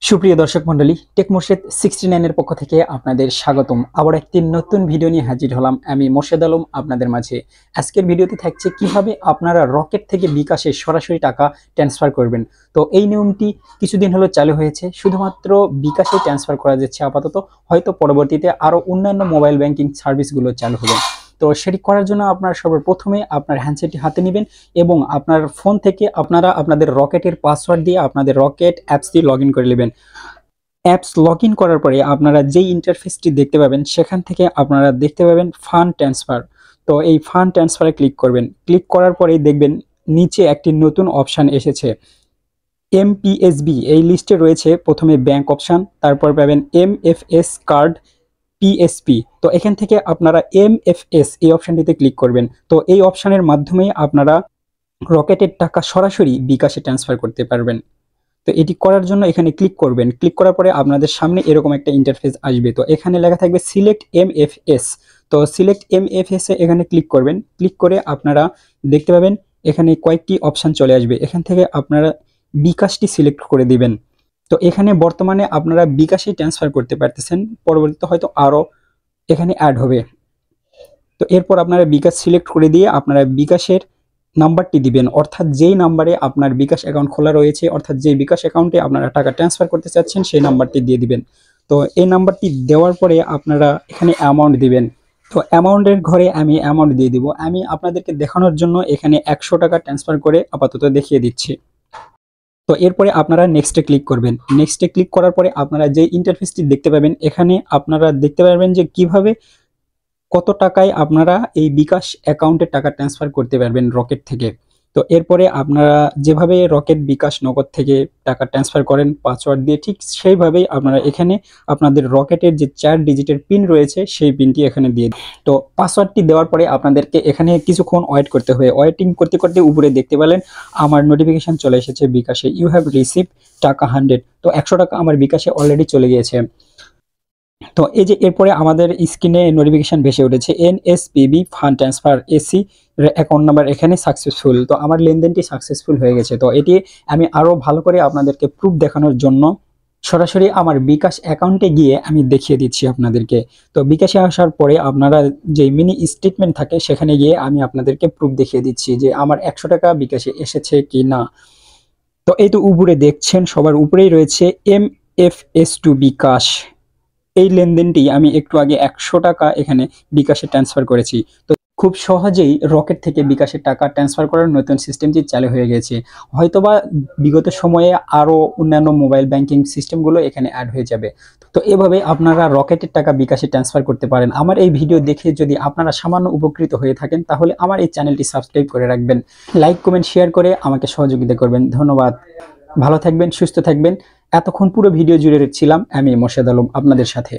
সুপ্রিয় দর্শক মণ্ডলী, টেক মোর্শেদ 69 এর পক্ষ থেকে আপনাদের স্বাগতম। আবার একটি নতুন ভিডিও নিয়ে হাজির হলাম আমি মোর্শেদ আলম আপনাদের মাঝে। আজকের ভিডিওতে থাকছে কিভাবে আপনারা রকেট থেকে বিকাশে সরাসরি টাকা ট্রান্সফার করবেন। তো এই নিয়মটি কিছুদিন হলো চালু হয়েছে, শুধুমাত্র বিকাশে ট্রান্সফার করা যাচ্ছে আপাতত, হয়তো পরবর্তীতে আরও অন্যান্য মোবাইল ব্যাংকিং সার্ভিসগুলো চালু হবে। তো সেটি করার জন্য আপনারা সর্বপ্রথমে আপনার হ্যান্ডসেটটি হাতে নেবেন এবং আপনার ফোন থেকে আপনারা আপনাদের রকেটের পাসওয়ার্ড দিয়ে আপনাদের রকেট অ্যাপসটি লগ ইন করে নেবেন। অ্যাপস লগ ইন করার পরে আপনারা যেই ইন্টারফেসটি দেখতে পাবেন সেখান থেকে আপনারা দেখতে পাবেন ফান্ড ট্রান্সফার। তো এই ফান্ড ট্রান্সফারে ক্লিক করবেন। ক্লিক করার পরেই দেখবেন নিচে একটি নতুন অপশান এসেছে MPSB। এই লিস্টে রয়েছে প্রথমে ব্যাংক অপশান, তারপর পাবেন MFS কার্ড, PSP। তো এখান থেকে আপনারা MFS এই অপশানটিতে ক্লিক করবেন। তো এই অপশানের মাধ্যমেই আপনারা রকেটের টাকা সরাসরি বিকাশে ট্রান্সফার করতে পারবেন। তো এটি করার জন্য এখানে ক্লিক করবেন। ক্লিক করার পরে আপনাদের সামনে এরকম একটা ইন্টারফেস আসবে। তো এখানে লেখা থাকবে সিলেক্ট MFS। তো সিলেক্ট MFS এ এখানে ক্লিক করবেন। ক্লিক করে আপনারা দেখতে পাবেন এখানে কয়েকটি অপশান চলে আসবে। এখান থেকে আপনারা বিকাশটি সিলেক্ট করে দিবেন। তো এখানে বর্তমানে আপনারা বিকাশে ট্রান্সফার করতে পারতেছেন, পরবর্তীতে হয়তো আরও এখানে অ্যাড হবে। তো এরপর আপনারা বিকাশ সিলেক্ট করে দিয়ে আপনারা বিকাশের নাম্বারটি দিবেন, অর্থাৎ যেই নাম্বারে আপনার বিকাশ অ্যাকাউন্ট খোলা রয়েছে, অর্থাৎ যেই বিকাশ অ্যাকাউন্টে আপনারা টাকা ট্রান্সফার করতে চাচ্ছেন সেই নাম্বারটি দিয়ে দিবেন। তো এই নাম্বারটি দেওয়ার পরে আপনারা এখানে অ্যামাউন্ট দিবেন। তো অ্যামাউন্টের ঘরে আমি অ্যামাউন্ট দিয়ে দিব। আমি আপনাদেরকে দেখানোর জন্য এখানে 100 টাকা ট্রান্সফার করে আপাতত দেখিয়ে দিচ্ছি। তো এরপরে আপনারা নেক্সটে ক্লিক করবেন। নেক্সটে ক্লিক করার পরে আপনারা যে ইন্টারফেসটি দেখতে পাবেন, এখানে আপনারা দেখতে পারবেন যে কিভাবে কত টাকায় আপনারা এই বিকাশ অ্যাকাউন্টে টাকা ট্রান্সফার করতে পারবেন রকেট থেকে। তো এরপরে আপনারা যেভাবে রকেট বিকাশ নগদ থেকে টাকা ট্রান্সফার করেন পাসওয়ার্ড দিয়ে, ঠিক সেইভাবেই আপনারা এখানে আপনাদের রকেটের যে 4 ডিজিটের পিন রয়েছে সেই পিনটি এখানে দিয়ে দিন। তো পাসওয়ার্ডটি দেওয়ার পরে আপনাদেরকে এখানে কিছুক্ষণ ওয়েট করতে হবে। ওয়েটিং করতে করতে উপরে দেখতে পেলেন আমার নোটিফিকেশান চলে এসেছে বিকাশে, ইউ হ্যাভ রিসিভ টাকা 100। তো 100 টাকা আমার বিকাশে অলরেডি চলে গিয়েছে। তো এই যে এরপরে আমাদের স্ক্রিনে নোটিফিকেশন ভেসে উঠেছে NSPB fund transfer AC account number এখানে সাকসেসফুল। তো আমার লেনদেনটি সাকসেসফুল হয়ে গেছে। তো এটি আমি আরও ভালো করে আপনাদেরকে প্রুফ দেখানোর জন্য সরাসরি আমার বিকাশ অ্যাকাউন্টে গিয়ে আমি দেখিয়ে দিচ্ছি আপনাদেরকে। তো বিকাশে আসার পরে আপনারা যে মিনি স্টেটমেন্ট থাকে সেখানে গিয়ে আমি আপনাদেরকে প্রুফ দেখিয়ে দিচ্ছি যে আমার 100 টাকা বিকাশে এসেছে কি না। তো এই তো উপরে দেখছেন, সবার উপরেই রয়েছে MFS টু বিকাশ। এই লেনদেনটি আমি একটু আগে 100 টাকা এখানে বিকাশে ট্রান্সফার করেছি। তো খুব সহজেই রকেট থেকে বিকাশে টাকা ট্রান্সফার করার নতুন সিস্টেমটি চালু হয়ে গেছে। হয়তোবা বিগত সময়ে আরও অন্যান্য মোবাইল ব্যাংকিং সিস্টেমগুলো এখানে অ্যাড হয়ে যাবে। তো এভাবে আপনারা রকেটের টাকা বিকাশে ট্রান্সফার করতে পারেন। আমার এই ভিডিও দেখে যদি আপনারা সামান্য উপকৃত হয়ে থাকেন তাহলে আমার এই চ্যানেলটি সাবস্ক্রাইব করে রাখবেন, লাইক কমেন্ট শেয়ার করে আমাকে সহযোগিতা করবেন। ধন্যবাদ, ভালো থাকবেন, সুস্থ থাকবেন। এতক্ষণ পুরো ভিডিও জুড়ে ছিলাম আমি মোর্শেদ আলম আপনাদের সাথে।